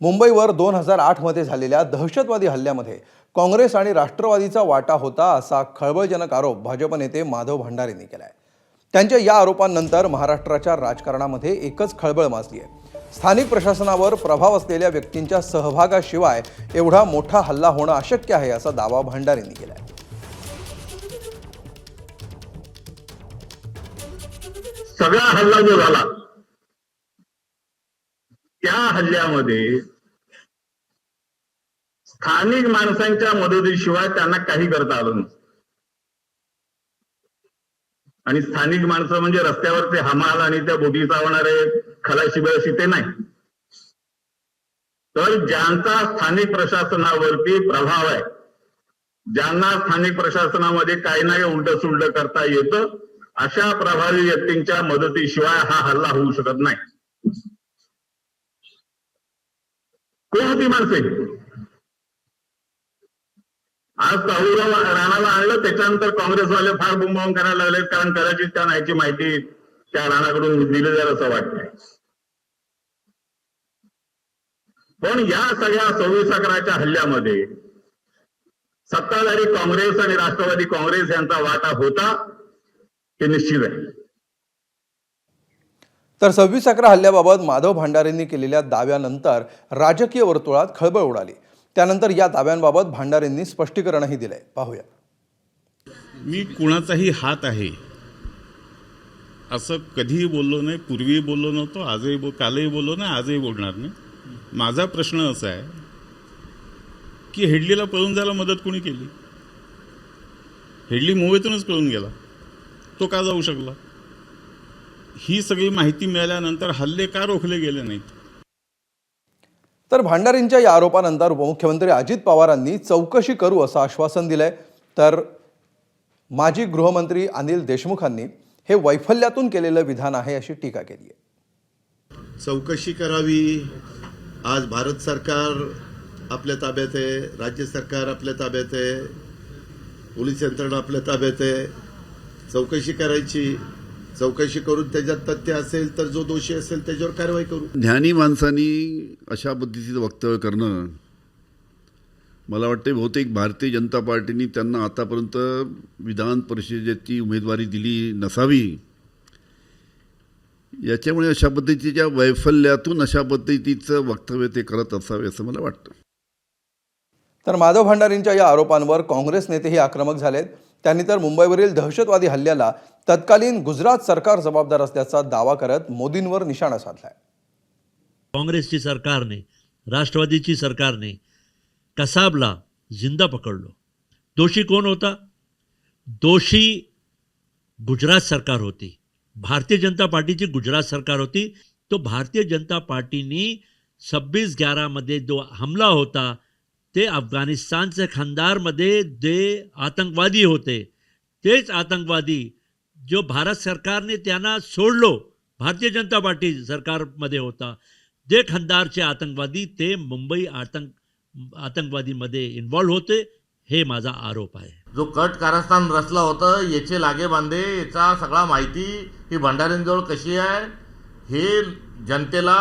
मुंबईवर 2008 मध्ये झालेल्या दहशतवादी हल्ल्यामध्ये काँग्रेस आणि राष्ट्रवादीचा वाटा होता असा खळबळजनक आरोप भाजप नेते माधव भंडारेंनी केलाय। त्यांच्या या आरोपांनंतर महाराष्ट्राच्या राजकारणामध्ये एकच खळबळ माजली आहे। स्थानिक प्रशासनावर प्रभाव असलेल्या व्यक्तींच्या सहभागाशिवाय एवढा मोठा हल्ला होणं अशक्य आहे असा दावा भंडारेंनी केलाय। सगळा हल्ला जो झाला त्या हल्ल्यामध्ये स्थानिक माणसांच्या मदतीशिवाय त्यांना काही करता आलं नसतं। आणि स्थानिक माणसं म्हणजे रस्त्यावरचे हमाल आणि त्या बोटी चावणारे खलाशी बळशी ते नाही, तर ज्यांचा स्थानिक प्रशासनावरती प्रभाव आहे, ज्यांना स्थानिक प्रशासनामध्ये काही नाही उलट सुलट करता येतं, अशा प्रभावी व्यक्तींच्या मदतीशिवाय हा हल्ला होऊ शकत नाही। कोणती माणसे आज काळूराव राणाला आणलं, त्याच्यानंतर काँग्रेसवाले फार बुंबावून करायला लागले, कारण कदाचित त्या नाहीची माहिती त्या राणाकडून दिली जाईल असं वाटतंय। पण या सगळ्या 26/11च्या हल्ल्यामध्ये सत्ताधारी काँग्रेस आणि राष्ट्रवादी काँग्रेस यांचा वाटा होता हे निश्चित आहे। तर 26/11 हल्ल्याबाबत माधव भंडारेंनी केलेल्या दाव्यानंतर राजकीय वर्तुळात खळबळ उडाली। त्यानंतर या दाव्यांबाबत भंडारेंनी स्पष्टीकरणही दिलंय, पाहूया। मी कुणाचाही हात आहे असं कधीही बोललो नाही, पूर्वी बोललो नव्हतो, आजही कालही बोललो नाही, आजही बोलणार नाही। माझा प्रश्न असा आहे की हेडलीला पळून जायला मदत कोणी केली? हेडली मुंबईतूनच पळून गेला, तो का जाऊ शकला? ही सगळी माहिती मिळाल्यानंतर हल्ले का रोखले गेले नाहीत? तर भंडारेंच्या या आरोपानंतर उपमुख्यमंत्री अजित पवारांनी चौकशी करू असं आश्वासन दिलंय। तर माजी गृहमंत्री अनिल देशमुखांनी हे वैफल्यातून केलेलं विधान आहे अशी टीका केली आहे। चौकशी करावी। आज भारत सरकार आपल्या ताब्यात आहे, राज्य सरकार आपल्या ताब्यात आहे, पोलीस यंत्रणा आपल्या ताब्यात आहे। चौकशी करायची, चौकशी करून त्याच्यात तथ्य असेल तर जो दोषी असेल त्याच्यावर कारवाई करू। ज्ञानी माणसांनी अशा पद्धतीचं वक्तव्य करणं, मला वाटते बहुतेक भारतीय जनता पार्टीने त्यांना आतापर्यंत विधान परिषदेची उमेदवारी दिली नसावी। याच्यामुळे अशा पद्धतीच्या वैफल्यातून अशा पद्धतीचं वक्तव्य ते करत असावे असं मला वाटतं। तर माधव भंडारेंच्या या आरोपांवर काँग्रेस नेतेही आक्रमक झालेत। त्यांनी तर मुंबईवरील दहशतवादी हल्ल्याला तत्कालीन गुजरात सरकार जबाबदार असल्याचा दावा करत मोदींवर निशाणा साधलाय। काँग्रेसची सरकारने, राष्ट्रवादीची सरकारने कसाबला जिंदा पकडलो। दोषी कोण होता? दोषी गुजरात सरकार होती, भारतीय जनता पार्टीची गुजरात सरकार होती। तो भारतीय जनता पार्टीने 26/11 मध्ये जो हमला होता ते अफगाणिस्तानचे खंदारमध्ये जे आतंकवादी होते, तेच आतंकवादी जो भारत सरकारने त्यांना सोडलो, भारतीय जनता पार्टी सरकारमध्ये होता, जे खंदारचे आतंकवादी ते मुंबई आतंकवादीमध्ये इन्व्हॉल्व होते, हे माझा आरोप आहे। जो कट कारस्थान रचला होतं, याचे लागे बांधे, याचा सगळा माहिती ही भंडारेंजवळ कशी आहे हे जनतेला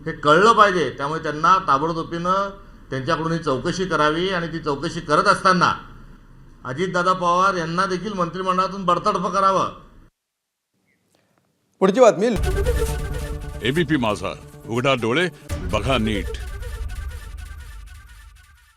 हे कळलं पाहिजे। त्यामुळे त्यांना ताबडतोबीनं त्यांच्याकडून ही चौकशी करावी आणि ती चौकशी करत असताना अजितदादा पवार यांना देखील मंत्रिमंडळातून बडतर्फ करावं। पुढची बातमी। एबीपी माझा, उघडा डोळे बघा नीट।